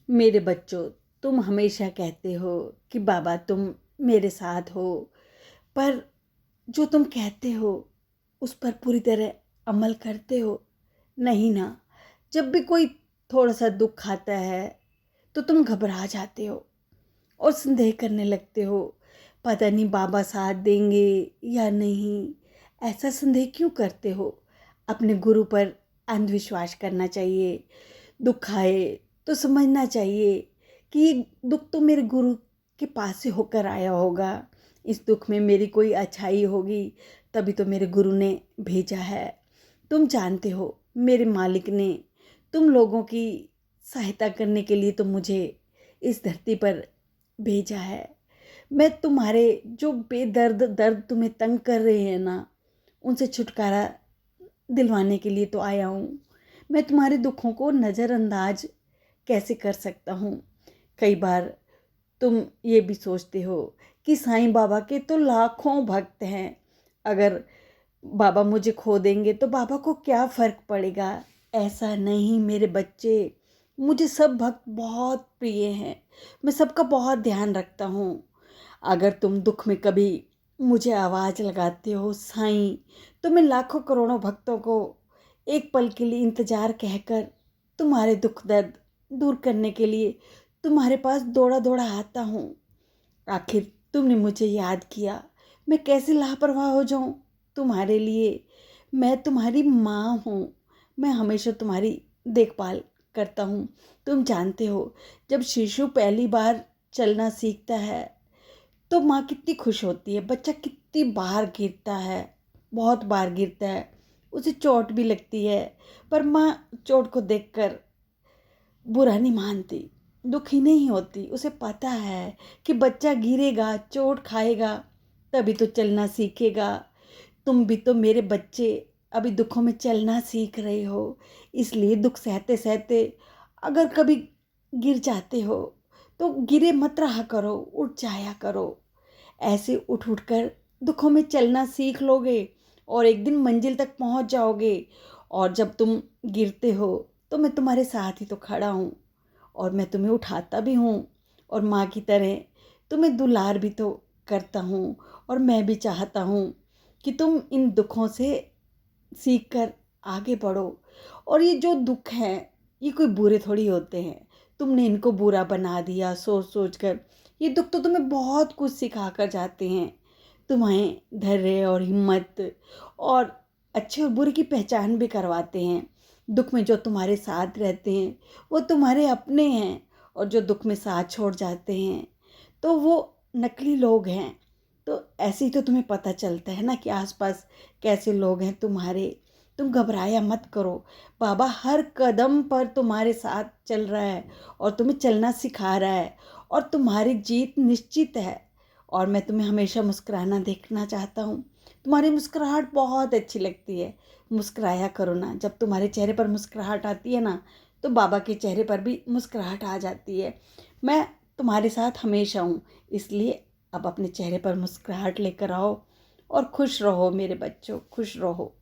मेरे बच्चों, तुम हमेशा कहते हो कि बाबा तुम मेरे साथ हो, पर जो तुम कहते हो उस पर पूरी तरह अमल करते हो? नहीं ना। जब भी कोई थोड़ा सा दुख आता है तो तुम घबरा जाते हो और संदेह करने लगते हो, पता नहीं बाबा साथ देंगे या नहीं। ऐसा संदेह क्यों करते हो? अपने गुरु पर अंधविश्वास करना चाहिए। दुख आए तो समझना चाहिए कि ये दुख तो मेरे गुरु के पास से होकर आया होगा। इस दुख में मेरी कोई अच्छाई होगी, तभी तो मेरे गुरु ने भेजा है। तुम जानते हो, मेरे मालिक ने तुम लोगों की सहायता करने के लिए तो मुझे इस धरती पर भेजा है। मैं तुम्हारे जो बेदर्द दर्द तुम्हें तंग कर रहे हैं ना, उनसे छुटकारा दिलवाने के लिए तो आया हूँ। मैं तुम्हारे दुखों को नज़रअंदाज कैसे कर सकता हूँ? कई बार तुम ये भी सोचते हो कि साईं बाबा के तो लाखों भक्त हैं, अगर बाबा मुझे खो देंगे तो बाबा को क्या फ़र्क पड़ेगा? ऐसा नहीं मेरे बच्चे, मुझे सब भक्त बहुत प्रिय हैं। मैं सबका बहुत ध्यान रखता हूँ। अगर तुम दुख में कभी मुझे आवाज़ लगाते हो साईं, तो मैं लाखों करोड़ों भक्तों को एक पल के लिए इंतज़ार कहकर तुम्हारे दुख दर्द दूर करने के लिए तुम्हारे पास दौड़ा दौड़ा आता हूँ। आखिर तुमने मुझे याद किया, मैं कैसे लापरवाह हो जाऊं तुम्हारे लिए? मैं तुम्हारी माँ हूँ, मैं हमेशा तुम्हारी देखभाल करता हूँ। तुम जानते हो, जब शिशु पहली बार चलना सीखता है तो माँ कितनी खुश होती है। बच्चा कितनी बार गिरता है, बहुत बार गिरता है, उसे चोट भी लगती है, पर माँ चोट को देखकर बुरा नहीं मानती, दुखी नहीं होती। उसे पता है कि बच्चा गिरेगा, चोट खाएगा, तभी तो चलना सीखेगा। तुम भी तो मेरे बच्चे अभी दुखों में चलना सीख रहे हो, इसलिए दुख सहते सहते अगर कभी गिर जाते हो तो गिरे मत रहा करो, उठ जाया करो। ऐसे उठ उठ कर दुखों में चलना सीख लोगे और एक दिन मंजिल तक पहुंच जाओगे। और जब तुम गिरते हो तो मैं तुम्हारे साथ ही तो खड़ा हूँ, और मैं तुम्हें उठाता भी हूँ, और माँ की तरह तुम्हें दुलार भी तो करता हूँ। और मैं भी चाहता हूँ कि तुम इन दुखों से सीख कर आगे बढ़ो। और ये जो दुख हैं, ये कोई बुरे थोड़ी होते हैं, तुमने इनको बुरा बना दिया सोच सोच कर। ये दुख तो तुम्हें बहुत कुछ सिखा कर जाते हैं, तुम्हें धैर्य और हिम्मत और अच्छे और बुरे की पहचान भी करवाते हैं। दुख में जो तुम्हारे साथ रहते हैं वो तुम्हारे अपने हैं, और जो दुख में साथ छोड़ जाते हैं तो वो नकली लोग हैं। तो ऐसे ही तो तुम्हें पता चलता है ना कि आसपास कैसे लोग हैं तुम्हारे। तुम घबराया मत करो, बाबा हर कदम पर तुम्हारे साथ चल रहा है और तुम्हें चलना सिखा रहा है, और तुम्हारी जीत निश्चित है। और मैं तुम्हें हमेशा मुस्कुराना देखना चाहता हूँ। तुम्हारी मुस्कुराहट बहुत अच्छी लगती है, मुस्कुराया करो ना। जब तुम्हारे चेहरे पर मुस्कुराहट आती है ना, तो बाबा के चेहरे पर भी मुस्कुराहट आ जाती है। मैं तुम्हारे साथ हमेशा हूँ, इसलिए अब अपने चेहरे पर मुस्कुराहट लेकर आओ और खुश रहो मेरे बच्चों, खुश रहो।